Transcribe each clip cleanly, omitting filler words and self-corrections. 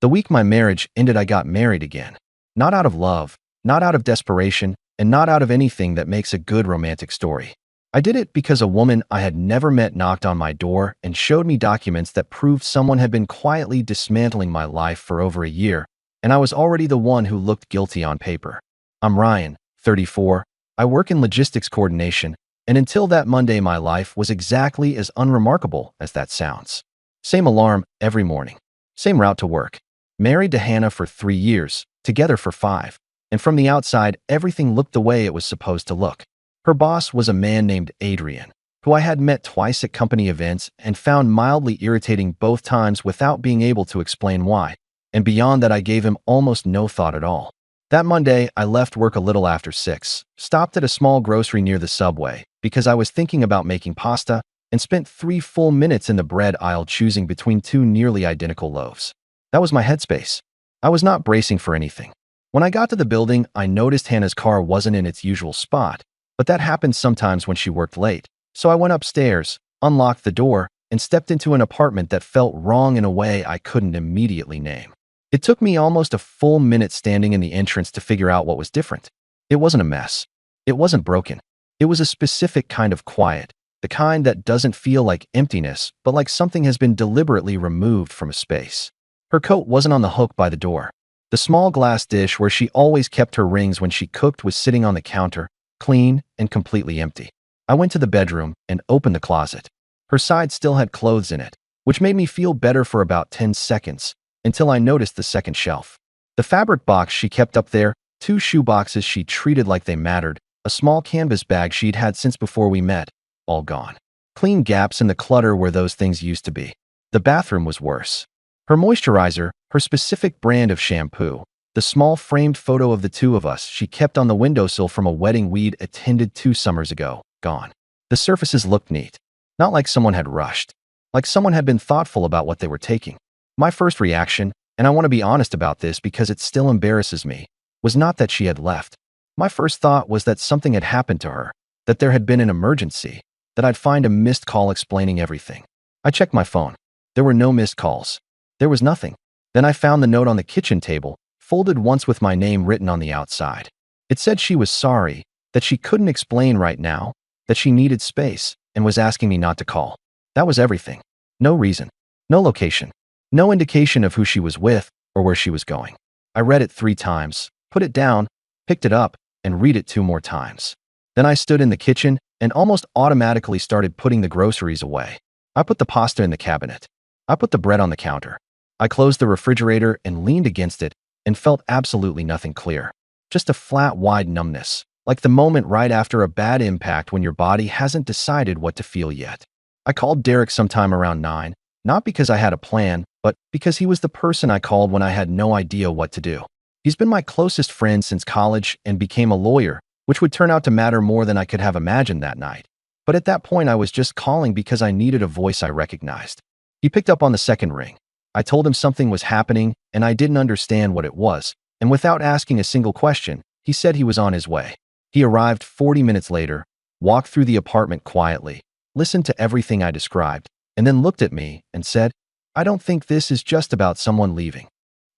The week my marriage ended, I got married again. Not out of love, not out of desperation, and not out of anything that makes a good romantic story. I did it because a woman I had never met knocked on my door and showed me documents that proved someone had been quietly dismantling my life for over a year, and I was already the one who looked guilty on paper. I'm Ryan, 34. I work in logistics coordination, and until that Monday, my life was exactly as unremarkable as that sounds. Same alarm every morning, same route to work. Married to Hannah for 3 years, together for 5, and from the outside, everything looked the way it was supposed to look. Her boss was a man named Adrian, who I had met twice at company events and found mildly irritating both times without being able to explain why. And beyond that, I gave him almost no thought at all. That Monday, I left work a little after 6, stopped at a small grocery near the subway because I was thinking about making pasta, and spent 3 full minutes in the bread aisle choosing between 2 nearly identical loaves. That was my headspace. I was not bracing for anything. When I got to the building, I noticed Hannah's car wasn't in its usual spot, but that happened sometimes when she worked late. So I went upstairs, unlocked the door, and stepped into an apartment that felt wrong in a way I couldn't immediately name. It took me almost a full minute standing in the entrance to figure out what was different. It wasn't a mess. It wasn't broken. It was a specific kind of quiet, the kind that doesn't feel like emptiness, but like something has been deliberately removed from a space. Her coat wasn't on the hook by the door. The small glass dish where she always kept her rings when she cooked was sitting on the counter, clean and completely empty. I went to the bedroom and opened the closet. Her side still had clothes in it, which made me feel better for about 10 seconds, until I noticed the second shelf. The fabric box she kept up there, 2 shoe boxes she treated like they mattered, a small canvas bag she'd had since before we met, all gone. Clean gaps in the clutter where those things used to be. The bathroom was worse. Her moisturizer, her specific brand of shampoo, the small framed photo of the 2 of us she kept on the windowsill from a wedding we'd attended 2 summers ago, gone. The surfaces looked neat. Not like someone had rushed. Like someone had been thoughtful about what they were taking. My first reaction, and I want to be honest about this because it still embarrasses me, was not that she had left. My first thought was that something had happened to her, that there had been an emergency, that I'd find a missed call explaining everything. I checked my phone. There were no missed calls. There was nothing. Then I found the note on the kitchen table, folded once with my name written on the outside. It said she was sorry, that she couldn't explain right now, that she needed space, and was asking me not to call. That was everything. No reason. No location. No indication of who she was with or where she was going. I read it 3 times, put it down, picked it up, and read it 2 more times. Then I stood in the kitchen and almost automatically started putting the groceries away. I put the pasta in the cabinet. I put the bread on the counter. I closed the refrigerator and leaned against it and felt absolutely nothing clear. Just a flat, wide numbness, like the moment right after a bad impact when your body hasn't decided what to feel yet. I called Derek sometime around 9, not because I had a plan, but because he was the person I called when I had no idea what to do. He's been my closest friend since college and became a lawyer, which would turn out to matter more than I could have imagined that night. But at that point, I was just calling because I needed a voice I recognized. He picked up on the second ring. I told him something was happening and I didn't understand what it was, and without asking a single question, he said he was on his way. He arrived 40 minutes later, walked through the apartment quietly, listened to everything I described, and then looked at me and said, "I don't think this is just about someone leaving."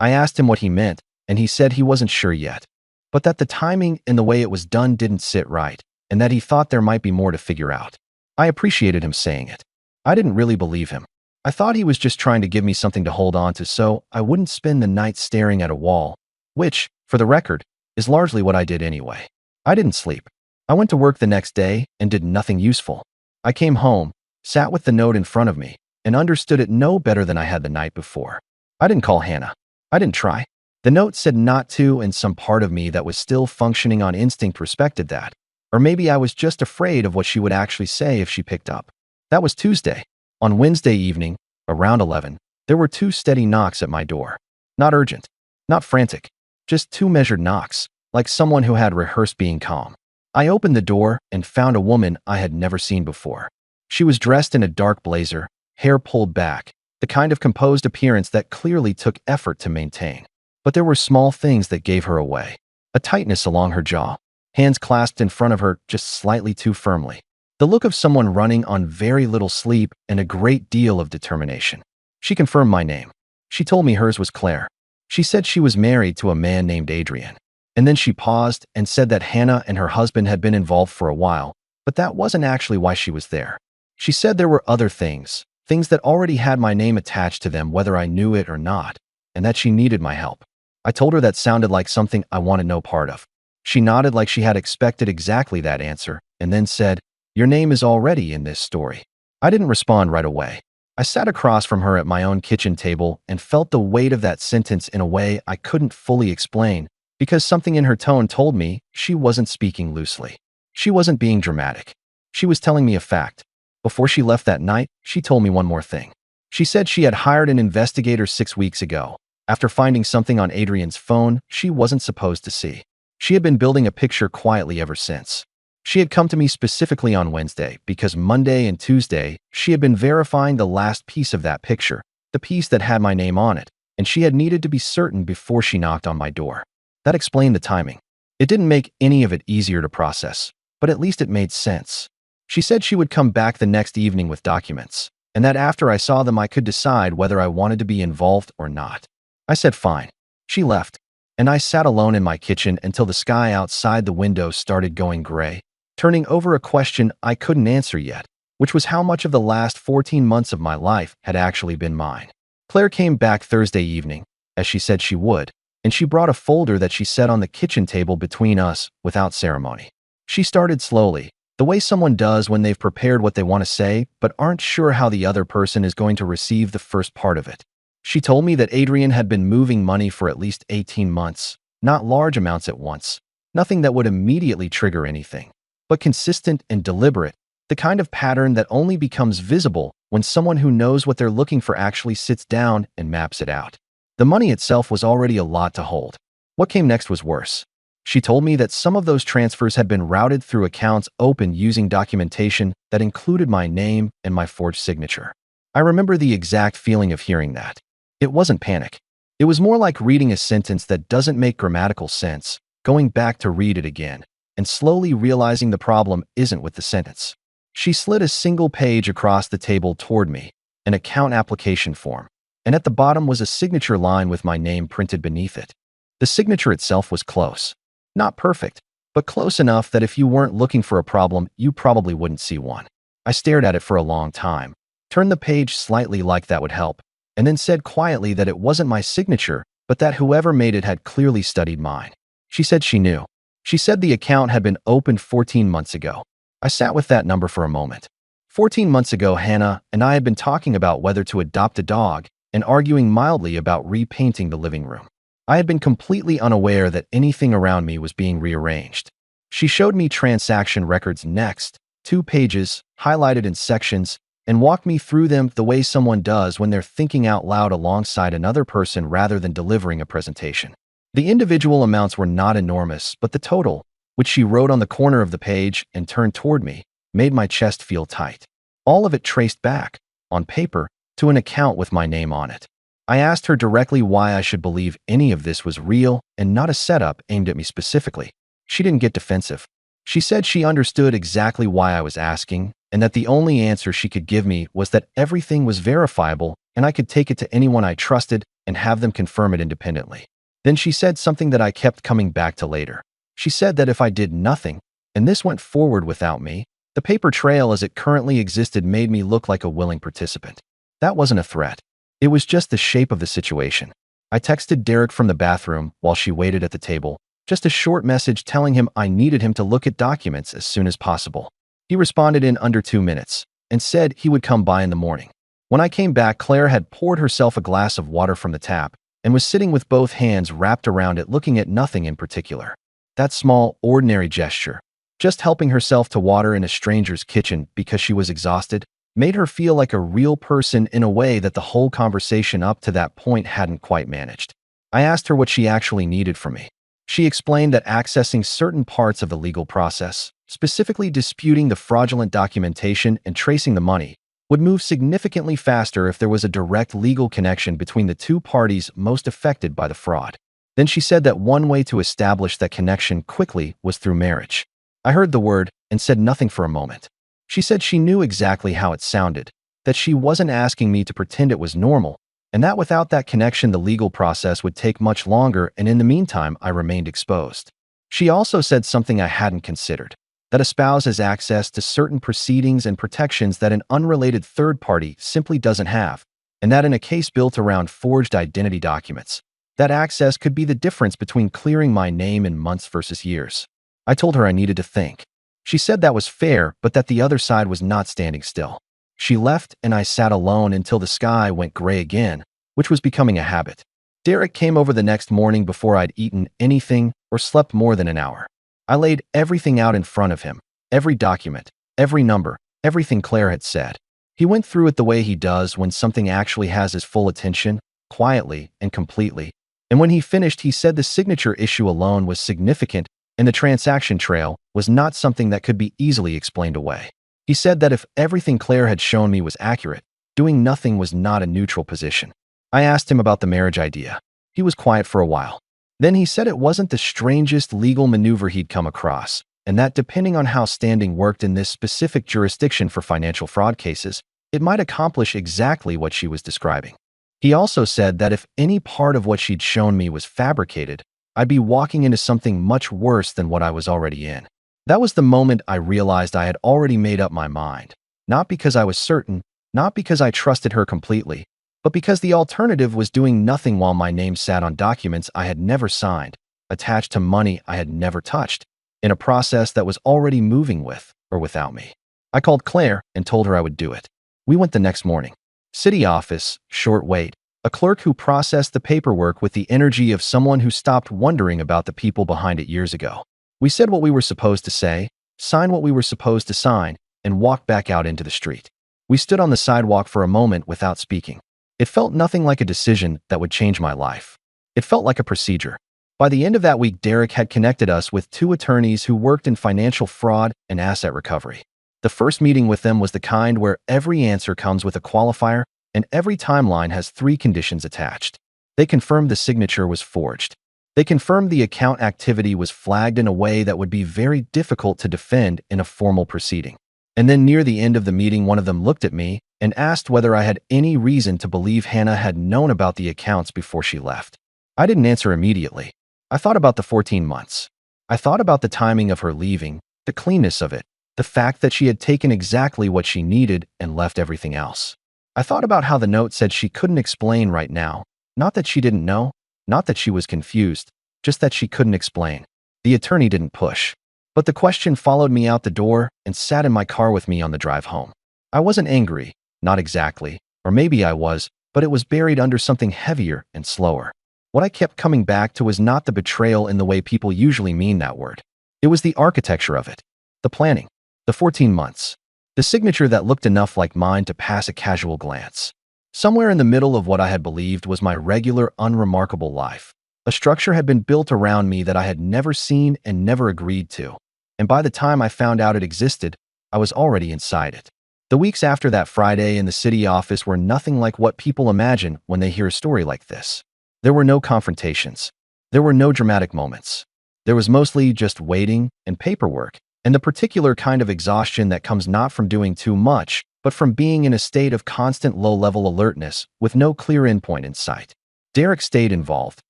I asked him what he meant, and he said he wasn't sure yet, but that the timing and the way it was done didn't sit right, and that he thought there might be more to figure out. I appreciated him saying it. I didn't really believe him. I thought he was just trying to give me something to hold on to so I wouldn't spend the night staring at a wall, which, for the record, is largely what I did anyway. I didn't sleep. I went to work the next day and did nothing useful. I came home, sat with the note in front of me, and understood it no better than I had the night before. I didn't call Hannah. I didn't try. The note said not to, and some part of me that was still functioning on instinct respected that. Or maybe I was just afraid of what she would actually say if she picked up. That was Tuesday. On Wednesday evening, around 11, there were 2 steady knocks at my door. Not urgent, not frantic, just 2 measured knocks, like someone who had rehearsed being calm. I opened the door and found a woman I had never seen before. She was dressed in a dark blazer, hair pulled back, the kind of composed appearance that clearly took effort to maintain. But there were small things that gave her away. A tightness along her jaw, hands clasped in front of her just slightly too firmly. The look of someone running on very little sleep and a great deal of determination. She confirmed my name. She told me hers was Claire. She said she was married to a man named Adrian. And then she paused and said that Hannah and her husband had been involved for a while, but that wasn't actually why she was there. She said there were other things that already had my name attached to them whether I knew it or not, and that she needed my help. I told her that sounded like something I wanted no part of. She nodded like she had expected exactly that answer, and then said, "Your name is already in this story." I didn't respond right away. I sat across from her at my own kitchen table and felt the weight of that sentence in a way I couldn't fully explain, because something in her tone told me she wasn't speaking loosely. She wasn't being dramatic. She was telling me a fact. Before she left that night, she told me one more thing. She said she had hired an investigator 6 weeks ago, after finding something on Adrian's phone she wasn't supposed to see. She had been building a picture quietly ever since. She had come to me specifically on Wednesday because Monday and Tuesday she had been verifying the last piece of that picture, the piece that had my name on it, and she had needed to be certain before she knocked on my door. That explained the timing. It didn't make any of it easier to process, but at least it made sense. She said she would come back the next evening with documents, and that after I saw them I could decide whether I wanted to be involved or not. I said fine. She left, and I sat alone in my kitchen until the sky outside the window started going gray, turning over a question I couldn't answer yet, which was how much of the last 14 months of my life had actually been mine. Claire came back Thursday evening, as she said she would, and she brought a folder that she set on the kitchen table between us without ceremony. She started slowly, the way someone does when they've prepared what they want to say but aren't sure how the other person is going to receive the first part of it. She told me that Adrian had been moving money for at least 18 months, not large amounts at once, nothing that would immediately trigger anything, but consistent and deliberate, the kind of pattern that only becomes visible when someone who knows what they're looking for actually sits down and maps it out. The money itself was already a lot to hold. What came next was worse. She told me that some of those transfers had been routed through accounts opened using documentation that included my name and my forged signature. I remember the exact feeling of hearing that. It wasn't panic. It was more like reading a sentence that doesn't make grammatical sense, going back to read it again, and slowly realizing the problem isn't with the sentence. She slid a single page across the table toward me, an account application form, and at the bottom was a signature line with my name printed beneath it. The signature itself was close. Not perfect, but close enough that if you weren't looking for a problem, you probably wouldn't see one. I stared at it for a long time, turned the page slightly like that would help, and then said quietly that it wasn't my signature, but that whoever made it had clearly studied mine. She said she knew. She said the account had been opened 14 months ago. I sat with that number for a moment. 14 months ago, Hannah and I had been talking about whether to adopt a dog and arguing mildly about repainting the living room. I had been completely unaware that anything around me was being rearranged. She showed me transaction records next, 2 pages, highlighted in sections, and walked me through them the way someone does when they're thinking out loud alongside another person rather than delivering a presentation. The individual amounts were not enormous, but the total, which she wrote on the corner of the page and turned toward me, made my chest feel tight. All of it traced back, on paper, to an account with my name on it. I asked her directly why I should believe any of this was real and not a setup aimed at me specifically. She didn't get defensive. She said she understood exactly why I was asking, and that the only answer she could give me was that everything was verifiable and I could take it to anyone I trusted and have them confirm it independently. Then she said something that I kept coming back to later. She said that if I did nothing, and this went forward without me, the paper trail as it currently existed made me look like a willing participant. That wasn't a threat. It was just the shape of the situation. I texted Derek from the bathroom while she waited at the table, just a short message telling him I needed him to look at documents as soon as possible. He responded in under 2 minutes and said he would come by in the morning. When I came back, Claire had poured herself a glass of water from the tap and was sitting with both hands wrapped around it looking at nothing in particular. That small, ordinary gesture, just helping herself to water in a stranger's kitchen because she was exhausted, made her feel like a real person in a way that the whole conversation up to that point hadn't quite managed. I asked her what she actually needed from me. She explained that accessing certain parts of the legal process, specifically disputing the fraudulent documentation and tracing the money, would move significantly faster if there was a direct legal connection between the 2 parties most affected by the fraud. Then she said that one way to establish that connection quickly was through marriage. I heard the word and said nothing for a moment. She said she knew exactly how it sounded, that she wasn't asking me to pretend it was normal, and that without that connection the legal process would take much longer, and in the meantime I remained exposed. She also said something I hadn't considered, that a spouse has access to certain proceedings and protections that an unrelated third party simply doesn't have, and that in a case built around forged identity documents, that access could be the difference between clearing my name in months versus years. I told her I needed to think. She said that was fair, but that the other side was not standing still. She left, and I sat alone until the sky went gray again, which was becoming a habit. Derek came over the next morning before I'd eaten anything or slept more than an hour. I laid everything out in front of him, every document, every number, everything Claire had said. He went through it the way he does when something actually has his full attention, quietly and completely. And when he finished, he said the signature issue alone was significant, and the transaction trail was not something that could be easily explained away. He said that if everything Claire had shown me was accurate, doing nothing was not a neutral position. I asked him about the marriage idea. He was quiet for a while. Then he said it wasn't the strangest legal maneuver he'd come across, and that depending on how standing worked in this specific jurisdiction for financial fraud cases, it might accomplish exactly what she was describing. He also said that if any part of what she'd shown me was fabricated, I'd be walking into something much worse than what I was already in. That was the moment I realized I had already made up my mind, not because I was certain, not because I trusted her completely, but because the alternative was doing nothing while my name sat on documents I had never signed, attached to money I had never touched, in a process that was already moving with or without me. I called Claire and told her I would do it. We went the next morning. City office, short wait, a clerk who processed the paperwork with the energy of someone who stopped wondering about the people behind it years ago. We said what we were supposed to say, signed what we were supposed to sign, and walked back out into the street. We stood on the sidewalk for a moment without speaking. It felt nothing like a decision that would change my life. It felt like a procedure. By the end of that week, Derek had connected us with two attorneys who worked in financial fraud and asset recovery. The first meeting with them was the kind where every answer comes with a qualifier and every timeline has 3 conditions attached. They confirmed the signature was forged. They confirmed the account activity was flagged in a way that would be very difficult to defend in a formal proceeding. And then near the end of the meeting, one of them looked at me and asked whether I had any reason to believe Hannah had known about the accounts before she left. I didn't answer immediately. I thought about the 14 months. I thought about the timing of her leaving, the cleanness of it, the fact that she had taken exactly what she needed and left everything else. I thought about how the note said she couldn't explain right now, not that she didn't know, not that she was confused, just that she couldn't explain. The attorney didn't push. But the question followed me out the door and sat in my car with me on the drive home. I wasn't angry, not exactly, or maybe I was, but it was buried under something heavier and slower. What I kept coming back to was not the betrayal in the way people usually mean that word. It was the architecture of it, the planning, the 14 months, the signature that looked enough like mine to pass a casual glance. Somewhere in the middle of what I had believed was my regular, unremarkable life. A structure had been built around me that I had never seen and never agreed to. And by the time I found out it existed, I was already inside it. The weeks after that Friday in the city office were nothing like what people imagine when they hear a story like this. There were no confrontations. There were no dramatic moments. There was mostly just waiting and paperwork, and the particular kind of exhaustion that comes not from doing too much, but from being in a state of constant low-level alertness with no clear endpoint in sight. Derek stayed involved,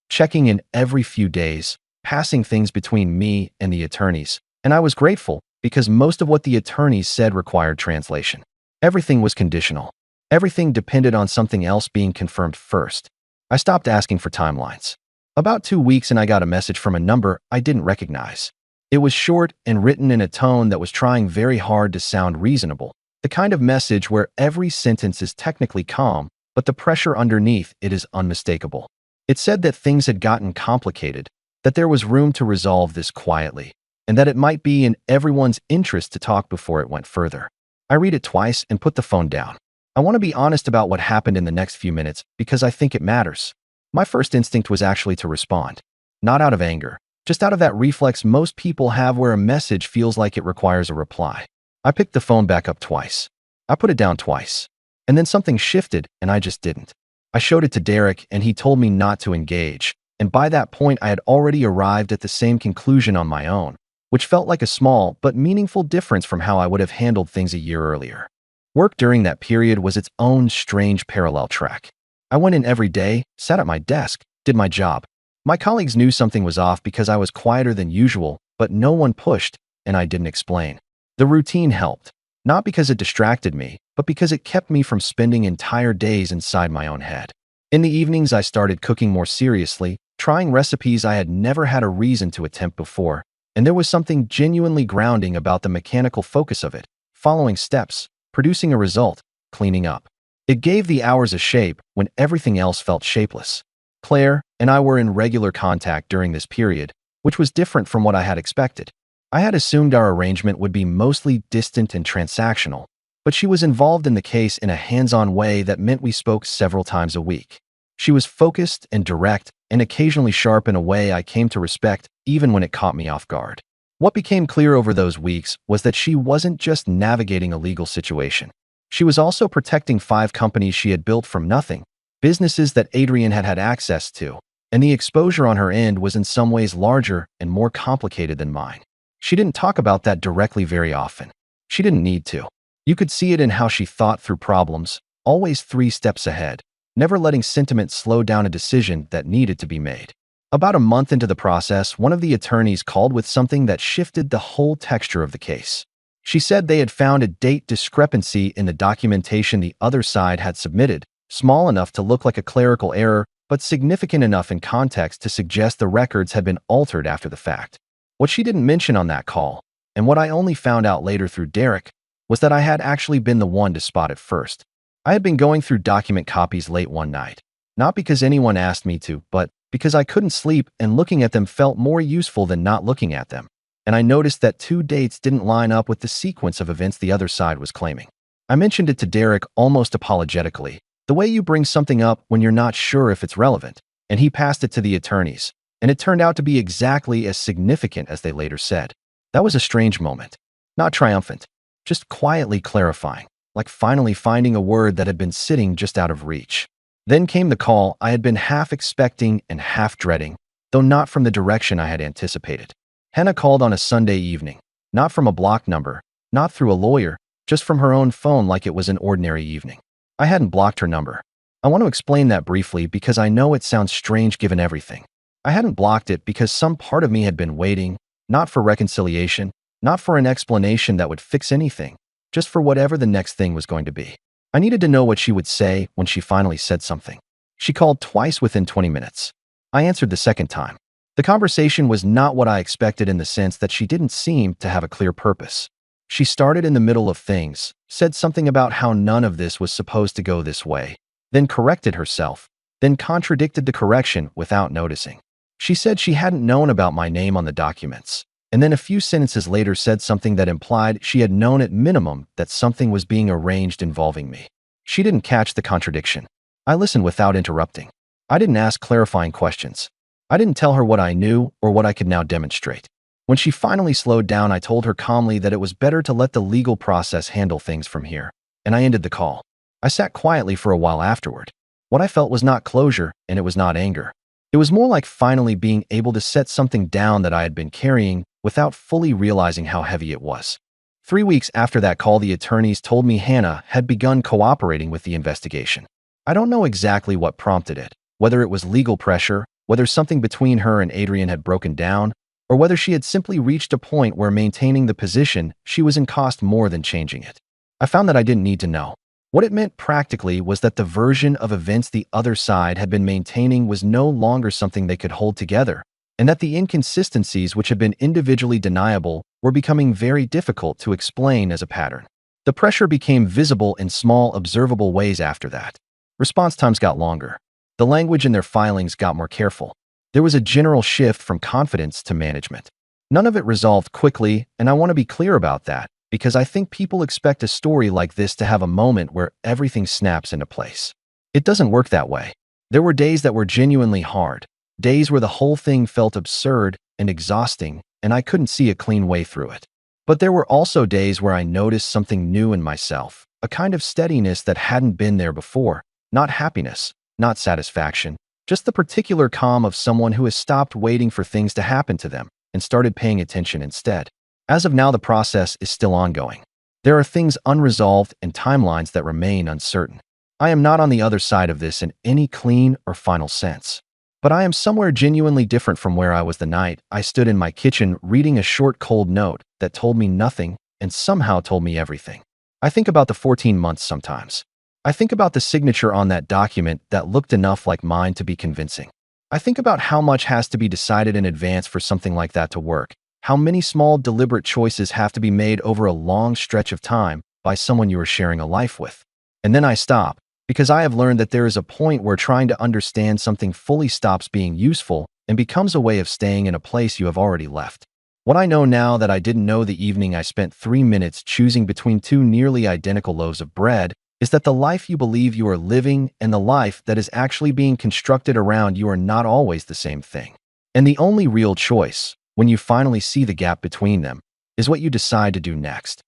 checking in every few days, passing things between me and the attorneys, and I was grateful because most of what the attorneys said required translation. Everything was conditional. Everything depended on something else being confirmed first. I stopped asking for timelines. About 2 weeks and I got a message from a number I didn't recognize. It was short and written in a tone that was trying very hard to sound reasonable, the kind of message where every sentence is technically calm, but the pressure underneath it is unmistakable. It said that things had gotten complicated, that there was room to resolve this quietly, and that it might be in everyone's interest to talk before it went further. I read it twice and put the phone down. I want to be honest about what happened in the next few minutes because I think it matters. My first instinct was actually to respond. Not out of anger, just out of that reflex most people have where a message feels like it requires a reply. I picked the phone back up twice. I put it down twice. And then something shifted and I just didn't. I showed it to Derek and he told me not to engage. And by that point, I had already arrived at the same conclusion on my own, which felt like a small but meaningful difference from how I would have handled things a year earlier. Work during that period was its own strange parallel track. I went in every day, sat at my desk, did my job. My colleagues knew something was off because I was quieter than usual, but no one pushed, and I didn't explain. The routine helped, not because it distracted me, but because it kept me from spending entire days inside my own head. In the evenings, I started cooking more seriously, trying recipes I had never had a reason to attempt before, and there was something genuinely grounding about the mechanical focus of it, following steps, producing a result, cleaning up. It gave the hours a shape when everything else felt shapeless. Claire and I were in regular contact during this period, which was different from what I had expected. I had assumed our arrangement would be mostly distant and transactional, but she was involved in the case in a hands-on way that meant we spoke several times a week. She was focused and direct, and occasionally sharp in a way I came to respect even when it caught me off guard. What became clear over those weeks was that she wasn't just navigating a legal situation. She was also protecting 5 companies she had built from nothing, businesses that Adrian had had access to, and the exposure on her end was in some ways larger and more complicated than mine. She didn't talk about that directly very often. She didn't need to. You could see it in how she thought through problems, always 3 steps ahead, never letting sentiment slow down a decision that needed to be made. About a month into the process, one of the attorneys called with something that shifted the whole texture of the case. She said they had found a date discrepancy in the documentation the other side had submitted, small enough to look like a clerical error, but significant enough in context to suggest the records had been altered after the fact. What she didn't mention on that call, and what I only found out later through Derek, was that I had actually been the one to spot it first. I had been going through document copies late one night, not because anyone asked me to, but because I couldn't sleep and looking at them felt more useful than not looking at them. And I noticed that 2 dates didn't line up with the sequence of events the other side was claiming. I mentioned it to Derek almost apologetically, the way you bring something up when you're not sure if it's relevant, and he passed it to the attorneys, and it turned out to be exactly as significant as they later said. That was a strange moment. Not triumphant, just quietly clarifying, like finally finding a word that had been sitting just out of reach. Then came the call I had been half expecting and half dreading, though not from the direction I had anticipated. Hannah called on a Sunday evening, not from a block number, not through a lawyer, just from her own phone like it was an ordinary evening. I hadn't blocked her number. I want to explain that briefly because I know it sounds strange given everything. I hadn't blocked it because some part of me had been waiting, not for reconciliation, not for an explanation that would fix anything, just for whatever the next thing was going to be. I needed to know what she would say when she finally said something. She called twice within 20 minutes. I answered the second time. The conversation was not what I expected in the sense that she didn't seem to have a clear purpose. She started in the middle of things, said something about how none of this was supposed to go this way, then corrected herself, then contradicted the correction without noticing. She said she hadn't known about my name on the documents, and then a few sentences later said something that implied she had known at minimum that something was being arranged involving me. She didn't catch the contradiction. I listened without interrupting. I didn't ask clarifying questions. I didn't tell her what I knew or what I could now demonstrate. When she finally slowed down, I told her calmly that it was better to let the legal process handle things from here, and I ended the call. I sat quietly for a while afterward. What I felt was not closure, and it was not anger. It was more like finally being able to set something down that I had been carrying without fully realizing how heavy it was. 3 weeks after that call, the attorneys told me Hannah had begun cooperating with the investigation. I don't know exactly what prompted it, whether it was legal pressure, whether something between her and Adrian had broken down, or whether she had simply reached a point where maintaining the position she was in cost more than changing it. I found that I didn't need to know. What it meant practically was that the version of events the other side had been maintaining was no longer something they could hold together, and that the inconsistencies which had been individually deniable were becoming very difficult to explain as a pattern. The pressure became visible in small, observable ways after that. Response times got longer. The language in their filings got more careful. There was a general shift from confidence to management. None of it resolved quickly, and I want to be clear about that, because I think people expect a story like this to have a moment where everything snaps into place. It doesn't work that way. There were days that were genuinely hard, days where the whole thing felt absurd and exhausting, and I couldn't see a clean way through it. But there were also days where I noticed something new in myself, a kind of steadiness that hadn't been there before, not happiness, not satisfaction, just the particular calm of someone who has stopped waiting for things to happen to them and started paying attention instead. As of now, the process is still ongoing. There are things unresolved and timelines that remain uncertain. I am not on the other side of this in any clean or final sense. But I am somewhere genuinely different from where I was the night I stood in my kitchen reading a short cold note that told me nothing and somehow told me everything. I think about the 14 months sometimes. I think about the signature on that document that looked enough like mine to be convincing. I think about how much has to be decided in advance for something like that to work, how many small, deliberate choices have to be made over a long stretch of time by someone you are sharing a life with. And then I stop, because I have learned that there is a point where trying to understand something fully stops being useful and becomes a way of staying in a place you have already left. What I know now that I didn't know the evening I spent 3 minutes choosing between two nearly identical loaves of bread is that the life you believe you are living and the life that is actually being constructed around you are not always the same thing. And the only real choice, when you finally see the gap between them, is what you decide to do next.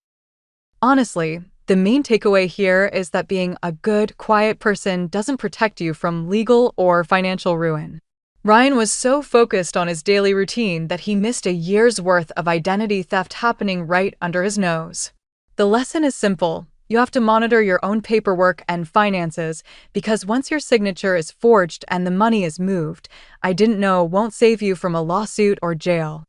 Honestly, the main takeaway here is that being a good, quiet person doesn't protect you from legal or financial ruin. Ryan was so focused on his daily routine that he missed a year's worth of identity theft happening right under his nose. The lesson is simple. You have to monitor your own paperwork and finances because once your signature is forged and the money is moved, I didn't know won't save you from a lawsuit or jail.